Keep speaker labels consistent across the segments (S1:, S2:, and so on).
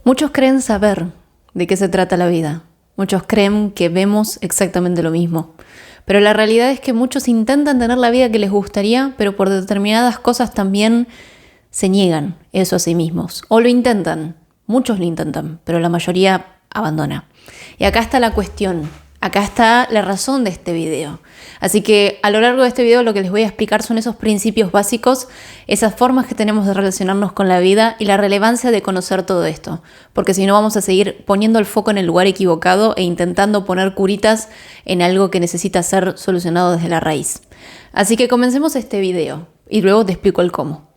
S1: Muchos creen saber de qué se trata la vida. Muchos creen que vemos exactamente lo mismo. Pero la realidad es que muchos intentan tener la vida que les gustaría, pero por determinadas cosas también se niegan eso a sí mismos. O lo intentan. Muchos lo intentan, pero la mayoría abandona. Y acá está la cuestión. Acá está la razón de este video. Así que a lo largo de este video lo que les voy a explicar son esos principios básicos, esas formas que tenemos de relacionarnos con la vida y la relevancia de conocer todo esto. Porque si no vamos a seguir poniendo el foco en el lugar equivocado e intentando poner curitas en algo que necesita ser solucionado desde la raíz. Así que comencemos este video y luego te explico el cómo.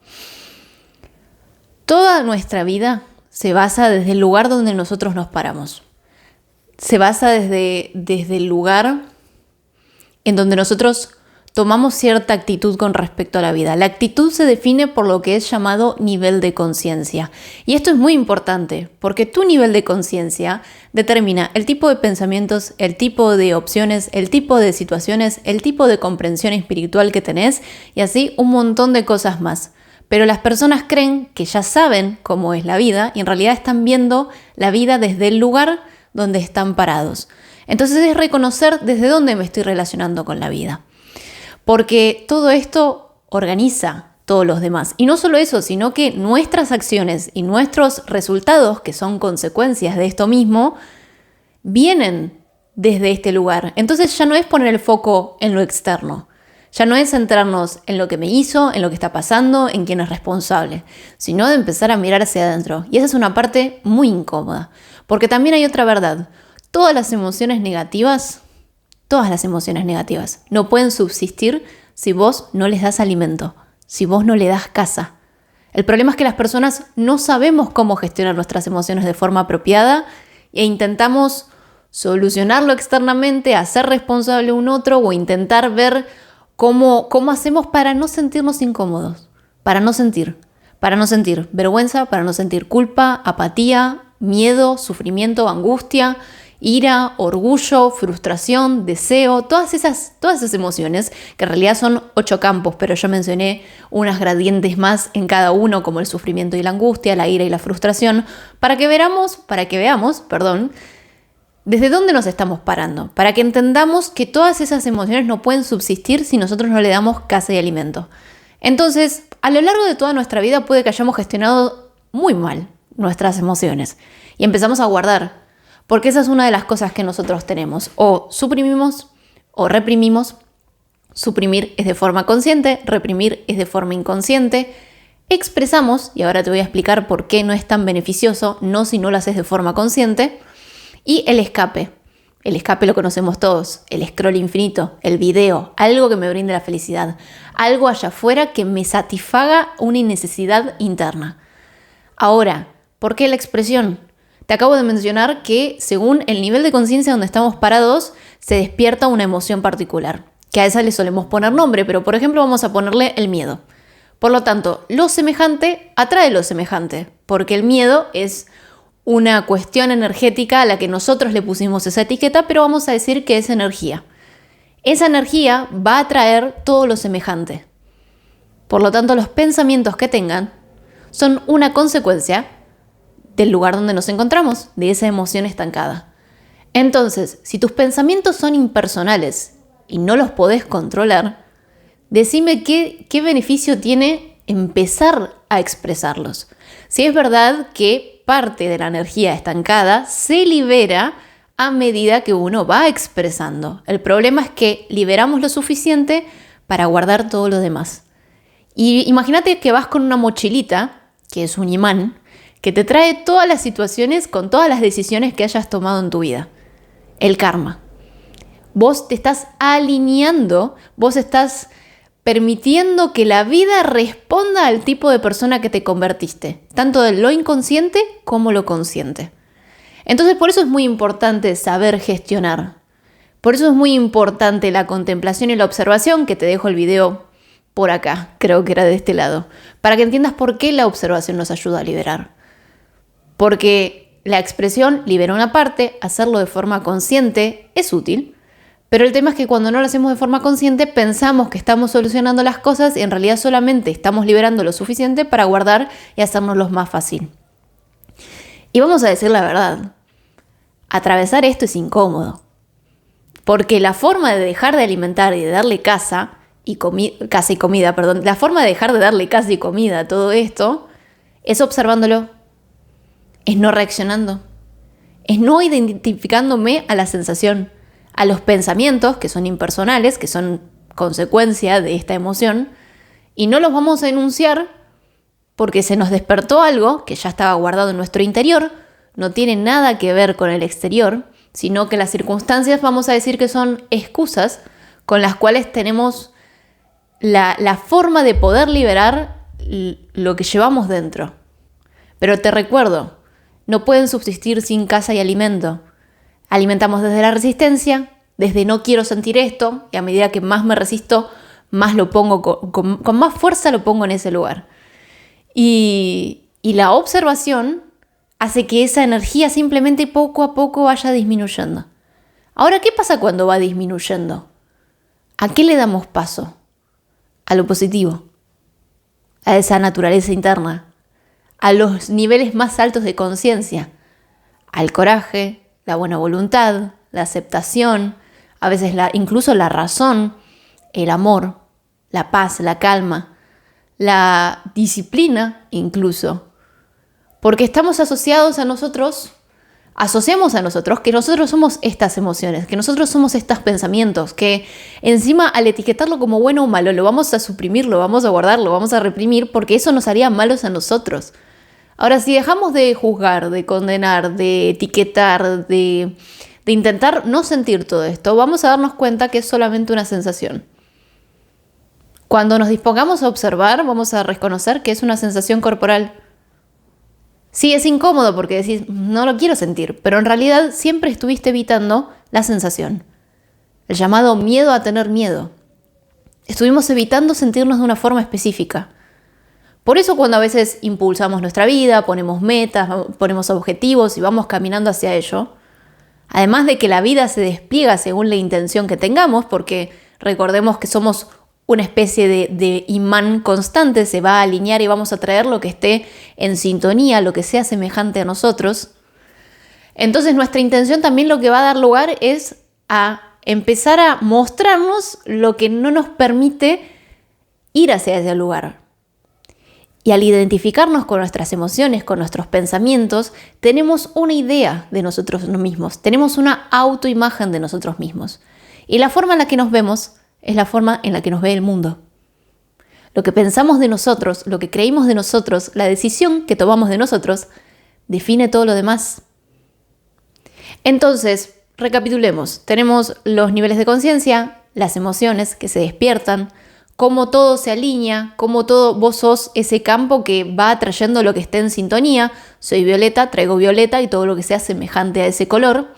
S1: Toda nuestra vida se basa desde el lugar donde nosotros nos paramos. Se basa desde el lugar en donde nosotros tomamos cierta actitud con respecto a la vida. La actitud se define por lo que es llamado nivel de conciencia. Y esto es muy importante porque tu nivel de conciencia determina el tipo de pensamientos, el tipo de opciones, el tipo de situaciones, el tipo de comprensión espiritual que tenés y así un montón de cosas más. Pero las personas creen que ya saben cómo es la vida y en realidad están viendo la vida desde el lugar donde están parados. Entonces es reconocer desde dónde me estoy relacionando con la vida. Porque todo esto organiza todos los demás. Y no solo eso, sino que nuestras acciones y nuestros resultados, que son consecuencias de esto mismo, vienen desde este lugar. Entonces ya no es poner el foco en lo externo. Ya no es centrarnos en lo que me hizo, en lo que está pasando, en quién es responsable, sino de empezar a mirar hacia adentro. Y esa es una parte muy incómoda. Porque también hay otra verdad. Todas las emociones negativas no pueden subsistir si vos no les das alimento, si vos no le das casa. El problema es que las personas no sabemos cómo gestionar nuestras emociones de forma apropiada e intentamos solucionarlo externamente, hacer responsable a un otro o intentar ver cómo hacemos para no sentirnos incómodos, para no sentir vergüenza, para no sentir culpa, apatía, miedo, sufrimiento, angustia, ira, orgullo, frustración, deseo, todas esas emociones, que en realidad son 8 campos, pero yo mencioné unas gradientes más en cada uno, como el sufrimiento y la angustia, la ira y la frustración, para que veamos, desde dónde nos estamos parando, para que entendamos que todas esas emociones no pueden subsistir si nosotros no le damos casa y alimento. Entonces, a lo largo de toda nuestra vida puede que hayamos gestionado muy mal nuestras emociones y empezamos a guardar, porque esa es una de las cosas que nosotros tenemos. O suprimimos o reprimimos. Suprimir es de forma consciente, reprimir es de forma inconsciente. Expresamos, y ahora te voy a explicar por qué no es tan beneficioso, no si no lo haces de forma consciente. Y el escape. El escape lo conocemos todos, el scroll infinito, el video, algo que me brinde la felicidad, algo allá afuera que me satisfaga una necesidad interna. Ahora, ¿por qué la expresión? Te acabo de mencionar que según el nivel de conciencia donde estamos parados, se despierta una emoción particular, que a esa le solemos poner nombre, pero por ejemplo vamos a ponerle el miedo. Por lo tanto, lo semejante atrae lo semejante, porque el miedo es una cuestión energética a la que nosotros le pusimos esa etiqueta, pero vamos a decir que es energía. Esa energía va a atraer todo lo semejante. Por lo tanto, los pensamientos que tengan son una consecuencia del lugar donde nos encontramos, de esa emoción estancada. Entonces, si tus pensamientos son impersonales y no los podés controlar, decime qué beneficio tiene empezar a expresarlos. Si es verdad que parte de la energía estancada se libera a medida que uno va expresando. El problema es que liberamos lo suficiente para guardar todo lo demás. Y imagínate que vas con una mochilita, que es un imán, que te trae todas las situaciones con todas las decisiones que hayas tomado en tu vida. El karma. Vos te estás alineando, vos estás permitiendo que la vida responda al tipo de persona que te convertiste, tanto de lo inconsciente como lo consciente. Entonces, por eso es muy importante saber gestionar. Por eso es muy importante la contemplación y la observación, que te dejo el video por acá, creo que era de este lado, para que entiendas por qué la observación nos ayuda a liberar. Porque la expresión libera una parte, hacerlo de forma consciente es útil, pero el tema es que cuando no lo hacemos de forma consciente pensamos que estamos solucionando las cosas y en realidad solamente estamos liberando lo suficiente para guardar y hacernoslo más fácil. Y vamos a decir la verdad, atravesar esto es incómodo. Porque la forma de dejar de alimentar y de darle casa y comida, la forma de dejar de darle casa y comida a todo esto es observándolo, es no reaccionando, es no identificándome a la sensación, a los pensamientos que son impersonales, que son consecuencia de esta emoción, y no los vamos a enunciar porque se nos despertó algo que ya estaba guardado en nuestro interior, no tiene nada que ver con el exterior, sino que las circunstancias vamos a decir que son excusas con las cuales tenemos la forma de poder liberar lo que llevamos dentro. Pero te recuerdo, no pueden subsistir sin casa y alimento. Alimentamos desde la resistencia, desde no quiero sentir esto, y a medida que más me resisto, más lo pongo con más fuerza lo pongo en ese lugar. Y la observación hace que esa energía simplemente poco a poco vaya disminuyendo. Ahora, ¿qué pasa cuando va disminuyendo? ¿A qué le damos paso? A lo positivo, a esa naturaleza interna, a los niveles más altos de conciencia, al coraje, la buena voluntad, la aceptación, a veces incluso la razón, el amor, la paz, la calma, la disciplina incluso. Porque estamos asociamos a nosotros que nosotros somos estas emociones, que nosotros somos estos pensamientos, que encima al etiquetarlo como bueno o malo, lo vamos a suprimir, lo vamos a guardar, lo vamos a reprimir, porque eso nos haría malos a nosotros. Ahora, si dejamos de juzgar, de condenar, de etiquetar, de intentar no sentir todo esto, vamos a darnos cuenta que es solamente una sensación. Cuando nos dispongamos a observar, vamos a reconocer que es una sensación corporal. Sí, es incómodo porque decís, no lo quiero sentir, pero en realidad siempre estuviste evitando la sensación. El llamado miedo a tener miedo. Estuvimos evitando sentirnos de una forma específica. Por eso cuando a veces impulsamos nuestra vida, ponemos metas, ponemos objetivos y vamos caminando hacia ello, además de que la vida se despliega según la intención que tengamos, porque recordemos que somos una especie de imán constante, se va a alinear y vamos a traer lo que esté en sintonía, lo que sea semejante a nosotros. Entonces nuestra intención también lo que va a dar lugar es a empezar a mostrarnos lo que no nos permite ir hacia ese lugar. Y al identificarnos con nuestras emociones, con nuestros pensamientos, tenemos una idea de nosotros mismos, tenemos una autoimagen de nosotros mismos. Y la forma en la que nos vemos es la forma en la que nos ve el mundo. Lo que pensamos de nosotros, lo que creímos de nosotros, la decisión que tomamos de nosotros, define todo lo demás. Entonces, recapitulemos. Tenemos los niveles de conciencia, las emociones que se despiertan, cómo todo se alinea, cómo todo, vos sos ese campo que va atrayendo lo que esté en sintonía. Soy violeta, traigo violeta y todo lo que sea semejante a ese color.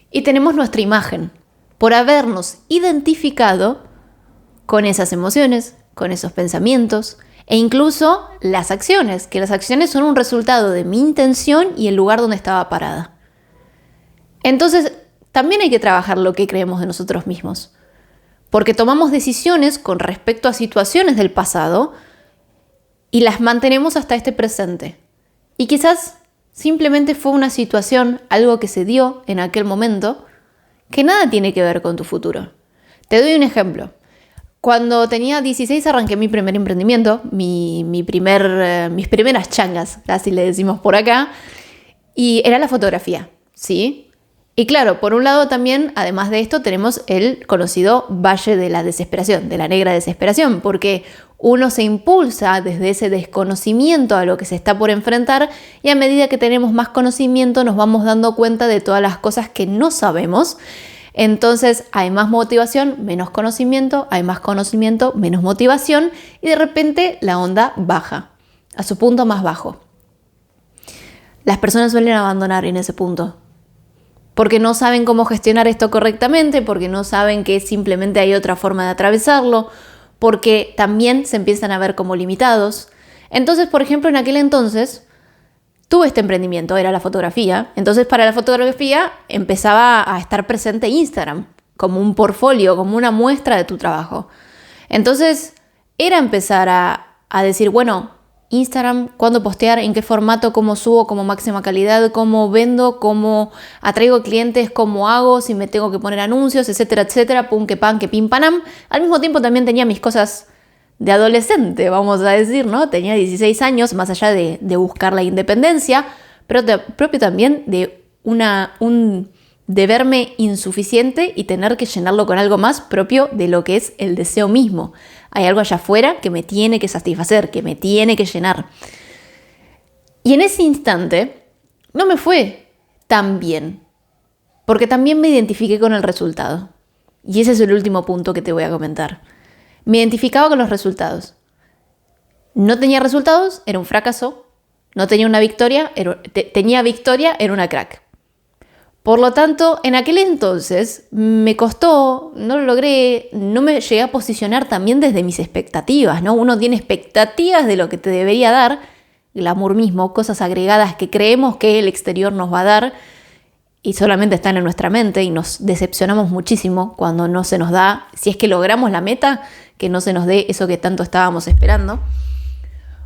S1: Y tenemos nuestra imagen, por habernos identificado con esas emociones, con esos pensamientos e incluso las acciones, que las acciones son un resultado de mi intención y el lugar donde estaba parada. Entonces, también hay que trabajar lo que creemos de nosotros mismos, porque tomamos decisiones con respecto a situaciones del pasado y las mantenemos hasta este presente. Y quizás simplemente fue una situación, algo que se dio en aquel momento, que nada tiene que ver con tu futuro. Te doy un ejemplo. Cuando tenía 16 arranqué mi primer emprendimiento, mis primeras changas, así le decimos por acá, y era la fotografía, ¿sí? Y claro, por un lado también, además de esto, tenemos el conocido Valle de la Desesperación, de la negra desesperación, porque uno se impulsa desde ese desconocimiento a lo que se está por enfrentar y a medida que tenemos más conocimiento nos vamos dando cuenta de todas las cosas que no sabemos. Entonces hay más motivación, menos conocimiento, hay más conocimiento, menos motivación y de repente la onda baja a su punto más bajo. Las personas suelen abandonar en ese punto porque no saben cómo gestionar esto correctamente, porque no saben que simplemente hay otra forma de atravesarlo, porque también se empiezan a ver como limitados. Entonces, por ejemplo, en aquel entonces tuve este emprendimiento, era la fotografía. Entonces, para la fotografía empezaba a estar presente Instagram, como un portfolio, como una muestra de tu trabajo. Entonces, era empezar a decir, bueno, Instagram, cuándo postear, en qué formato, cómo subo, como máxima calidad, cómo vendo, cómo atraigo clientes, cómo hago, si me tengo que poner anuncios, etcétera, etcétera, pum, que pan, que pim, panam. Al mismo tiempo también tenía mis cosas de adolescente, vamos a decir, ¿no? Tenía 16 años, más allá de buscar la independencia, pero propio también de de verme insuficiente y tener que llenarlo con algo más propio de lo que es el deseo mismo. Hay algo allá afuera que me tiene que satisfacer, que me tiene que llenar. Y en ese instante no me fue tan bien, porque también me identifiqué con el resultado. Y ese es el último punto que te voy a comentar. Me identificaba con los resultados. No tenía resultados, era un fracaso. No tenía una victoria, tenía victoria, era una crack. Por lo tanto, en aquel entonces me costó, no lo logré, no me llegué a posicionar también desde mis expectativas, ¿no? Uno tiene expectativas de lo que te debería dar, glamour mismo, cosas agregadas que creemos que el exterior nos va a dar y solamente están en nuestra mente y nos decepcionamos muchísimo cuando no se nos da, si es que logramos la meta, que no se nos dé eso que tanto estábamos esperando.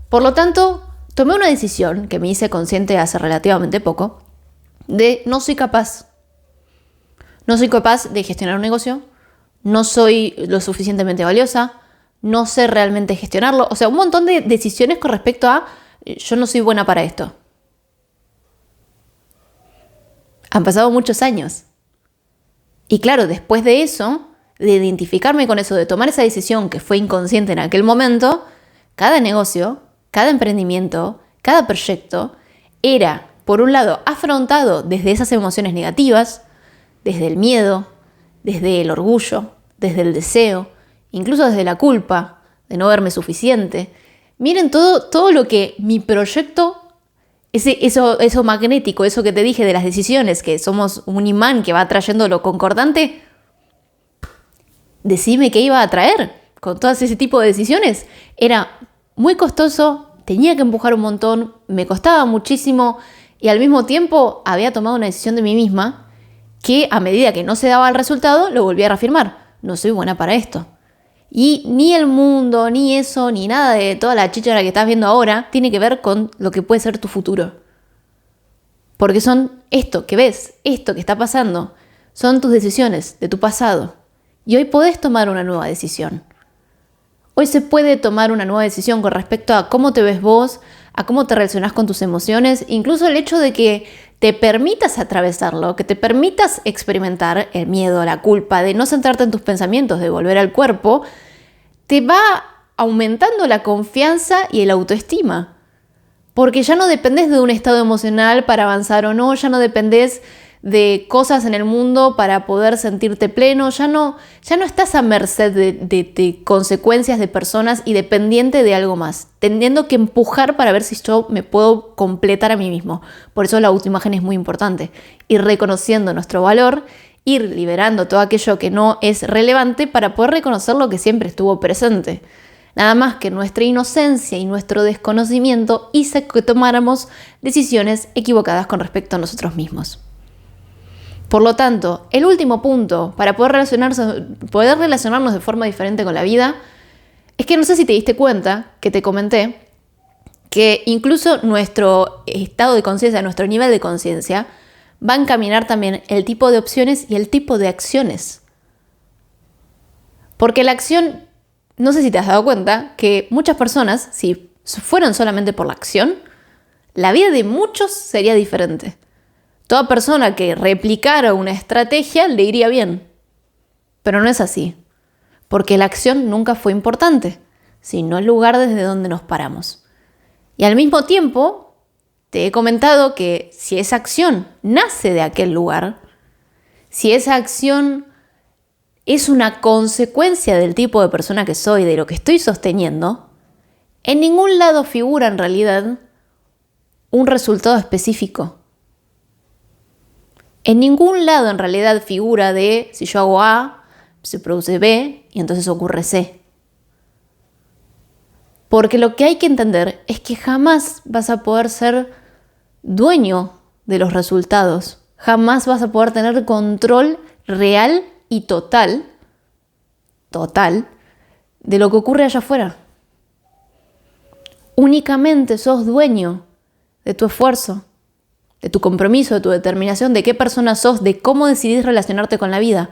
S1: Por lo tanto, tomé una decisión que me hice consciente hace relativamente poco, de no soy capaz. No soy capaz de gestionar un negocio, no soy lo suficientemente valiosa, no sé realmente gestionarlo. O sea, un montón de decisiones con respecto a yo no soy buena para esto. Han pasado muchos años. Y claro, después de eso, de identificarme con eso, de tomar esa decisión que fue inconsciente en aquel momento, cada negocio, cada emprendimiento, cada proyecto era, por un lado, afrontado desde esas emociones negativas, desde el miedo, desde el orgullo, desde el deseo, incluso desde la culpa de no verme suficiente. Miren todo lo que mi proyecto, eso magnético, eso que te dije de las decisiones, que somos un imán que va atrayendo lo concordante, decime qué iba a atraer con todo ese tipo de decisiones. Era muy costoso, tenía que empujar un montón, me costaba muchísimo. Y al mismo tiempo había tomado una decisión de mí misma que a medida que no se daba el resultado, lo volví a reafirmar. No soy buena para esto. Y ni el mundo, ni eso, ni nada de toda la chíchara que estás viendo ahora tiene que ver con lo que puede ser tu futuro. Porque son esto que ves, esto que está pasando, son tus decisiones de tu pasado. Y hoy podés tomar una nueva decisión. Hoy se puede tomar una nueva decisión con respecto a cómo te ves vos, a cómo te relacionás con tus emociones, incluso el hecho de que te permitas atravesarlo, que te permitas experimentar el miedo, la culpa, de no centrarte en tus pensamientos, de volver al cuerpo, te va aumentando la confianza y el autoestima. Porque ya no dependés de un estado emocional para avanzar o no, ya no dependés de cosas en el mundo para poder sentirte pleno, ya no estás a merced de consecuencias de personas y dependiente de algo más, teniendo que empujar para ver si yo me puedo completar a mí mismo. Por eso la autoimagen es muy importante, ir reconociendo nuestro valor, ir liberando todo aquello que no es relevante para poder reconocer lo que siempre estuvo presente. Nada más que nuestra inocencia y nuestro desconocimiento hizo que tomáramos decisiones equivocadas con respecto a nosotros mismos. Por lo tanto, el último punto para poder relacionarnos de forma diferente con la vida es que no sé si te diste cuenta, que te comenté, que incluso nuestro estado de conciencia, nuestro nivel de conciencia, va a encaminar también el tipo de opciones y el tipo de acciones. Porque la acción, no sé si te has dado cuenta, que muchas personas, si fueran solamente por la acción, la vida de muchos sería diferente. Toda persona que replicara una estrategia le iría bien. Pero no es así, porque la acción nunca fue importante, sino el lugar desde donde nos paramos. Y al mismo tiempo, te he comentado que si esa acción nace de aquel lugar, si esa acción es una consecuencia del tipo de persona que soy, de lo que estoy sosteniendo, en ningún lado figura en realidad un resultado específico. En ningún lado en realidad figura de si yo hago A, se produce B y entonces ocurre C. Porque lo que hay que entender es que jamás vas a poder ser dueño de los resultados. Jamás vas a poder tener control real y total de lo que ocurre allá afuera. únicamente sos dueño de tu esfuerzo, de tu compromiso, de tu determinación, de qué persona sos, de cómo decidís relacionarte con la vida.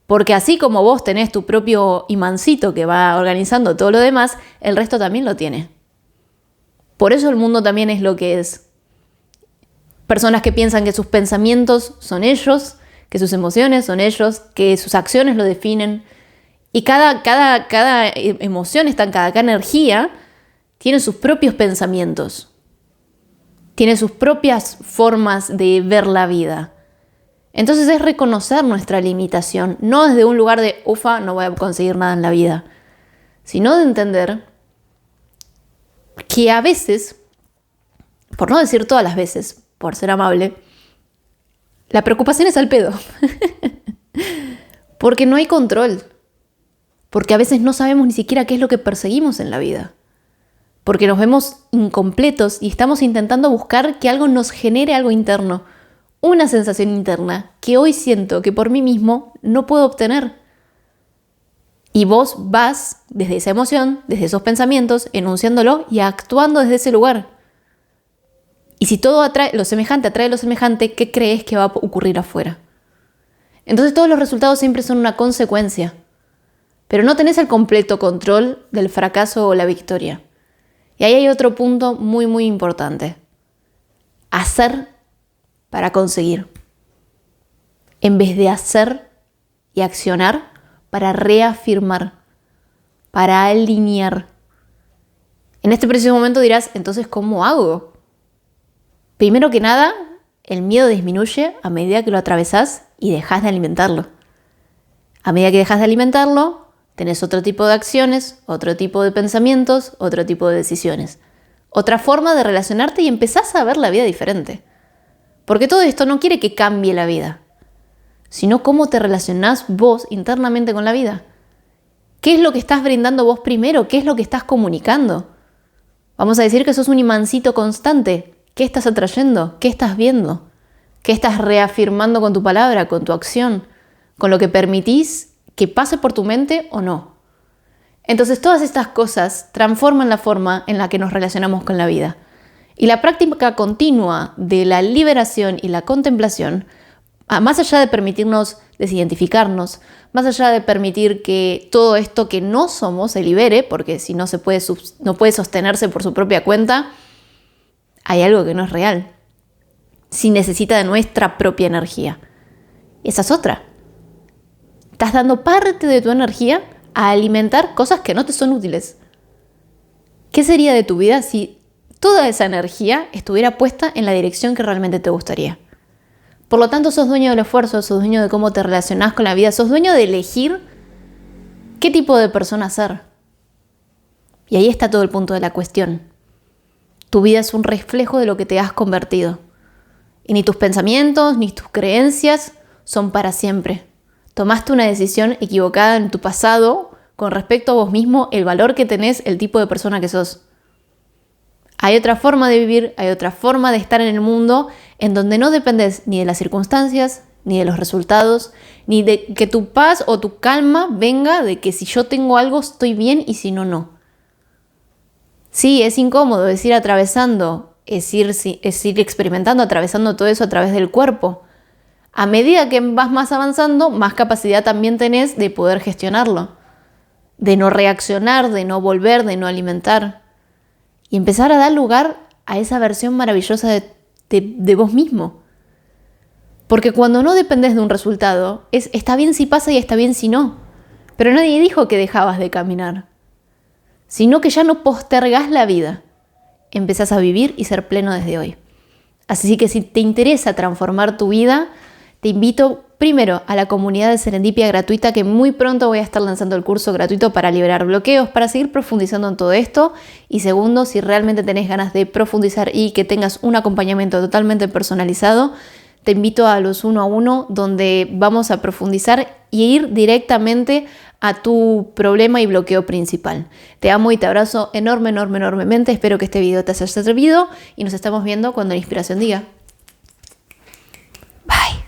S1: Porque así como vos tenés tu propio imancito que va organizando todo lo demás, el resto también lo tiene. Por eso el mundo también es lo que es. Personas que piensan que sus pensamientos son ellos, que sus emociones son ellos, que sus acciones lo definen. Y cada emoción estancada, cada energía tiene sus propios pensamientos. Tiene sus propias formas de ver la vida. Entonces es reconocer nuestra limitación, no desde un lugar de ufa, no voy a conseguir nada en la vida, sino de entender que a veces, por no decir todas las veces, por ser amable, la preocupación es al pedo. Porque no hay control. Porque a veces no sabemos ni siquiera qué es lo que perseguimos en la vida. Porque nos vemos incompletos y estamos intentando buscar que algo nos genere algo interno. Una sensación interna que hoy siento que por mí mismo no puedo obtener. Y vos vas desde esa emoción, desde esos pensamientos, enunciándolo y actuando desde ese lugar. Y si todo atrae lo semejante, ¿qué crees que va a ocurrir afuera? Entonces todos los resultados siempre son una consecuencia. Pero no tenés el completo control del fracaso o la victoria. Y ahí hay otro punto muy, muy importante. Hacer para conseguir. En vez de hacer y accionar para reafirmar, para alinear. En este preciso momento dirás, entonces, ¿cómo hago? Primero que nada, el miedo disminuye a medida que lo atravesás y dejás de alimentarlo. A medida que dejas de alimentarlo, tenés otro tipo de acciones, otro tipo de pensamientos, otro tipo de decisiones. Otra forma de relacionarte y empezás a ver la vida diferente. Porque todo esto no quiere que cambie la vida, sino cómo te relacionás vos internamente con la vida. ¿Qué es lo que estás brindando vos primero? ¿Qué es lo que estás comunicando? Vamos a decir que sos un imancito constante. ¿Qué estás atrayendo? ¿Qué estás viendo? ¿Qué estás reafirmando con tu palabra, con tu acción? ¿Con lo que permitís que pase por tu mente o no? Entonces todas estas cosas transforman la forma en la que nos relacionamos con la vida. Y la práctica continua de la liberación y la contemplación, más allá de permitirnos desidentificarnos, más allá de permitir que todo esto que no somos se libere, porque si no no puede sostenerse por su propia cuenta, hay algo que no es real. Si necesita de nuestra propia energía. Esa es otra. Estás dando parte de tu energía a alimentar cosas que no te son útiles. ¿Qué sería de tu vida si toda esa energía estuviera puesta en la dirección que realmente te gustaría? Por lo tanto, sos dueño del esfuerzo, sos dueño de cómo te relacionás con la vida, sos dueño de elegir qué tipo de persona ser. Y ahí está todo el punto de la cuestión. Tu vida es un reflejo de lo que te has convertido. Y ni tus pensamientos, ni tus creencias son para siempre. Tomaste una decisión equivocada en tu pasado con respecto a vos mismo, el valor que tenés, el tipo de persona que sos. Hay otra forma de vivir, hay otra forma de estar en el mundo en donde no dependes ni de las circunstancias, ni de los resultados, ni de que tu paz o tu calma venga de que si yo tengo algo estoy bien y si no, no. Sí, es incómodo, es ir atravesando, es ir experimentando, atravesando todo eso a través del cuerpo. A medida que vas más avanzando, más capacidad también tenés de poder gestionarlo, de no reaccionar, de no volver, de no alimentar. Y empezar a dar lugar a esa versión maravillosa de vos mismo. Porque cuando no dependés de un resultado, está bien si pasa y está bien si no. Pero nadie dijo que dejabas de caminar, sino que ya no postergás la vida. Empezás a vivir y ser pleno desde hoy. Así que si te interesa transformar tu vida, te invito primero a la comunidad de Serendipia gratuita, que muy pronto voy a estar lanzando el curso gratuito para liberar bloqueos, para seguir profundizando en todo esto. Y segundo, si realmente tenés ganas de profundizar y que tengas un acompañamiento totalmente personalizado, te invito a los 1 a 1, donde vamos a profundizar y ir directamente a tu problema y bloqueo principal. Te amo y te abrazo enormemente. Espero que este video te haya servido y nos estamos viendo cuando la inspiración diga. Bye.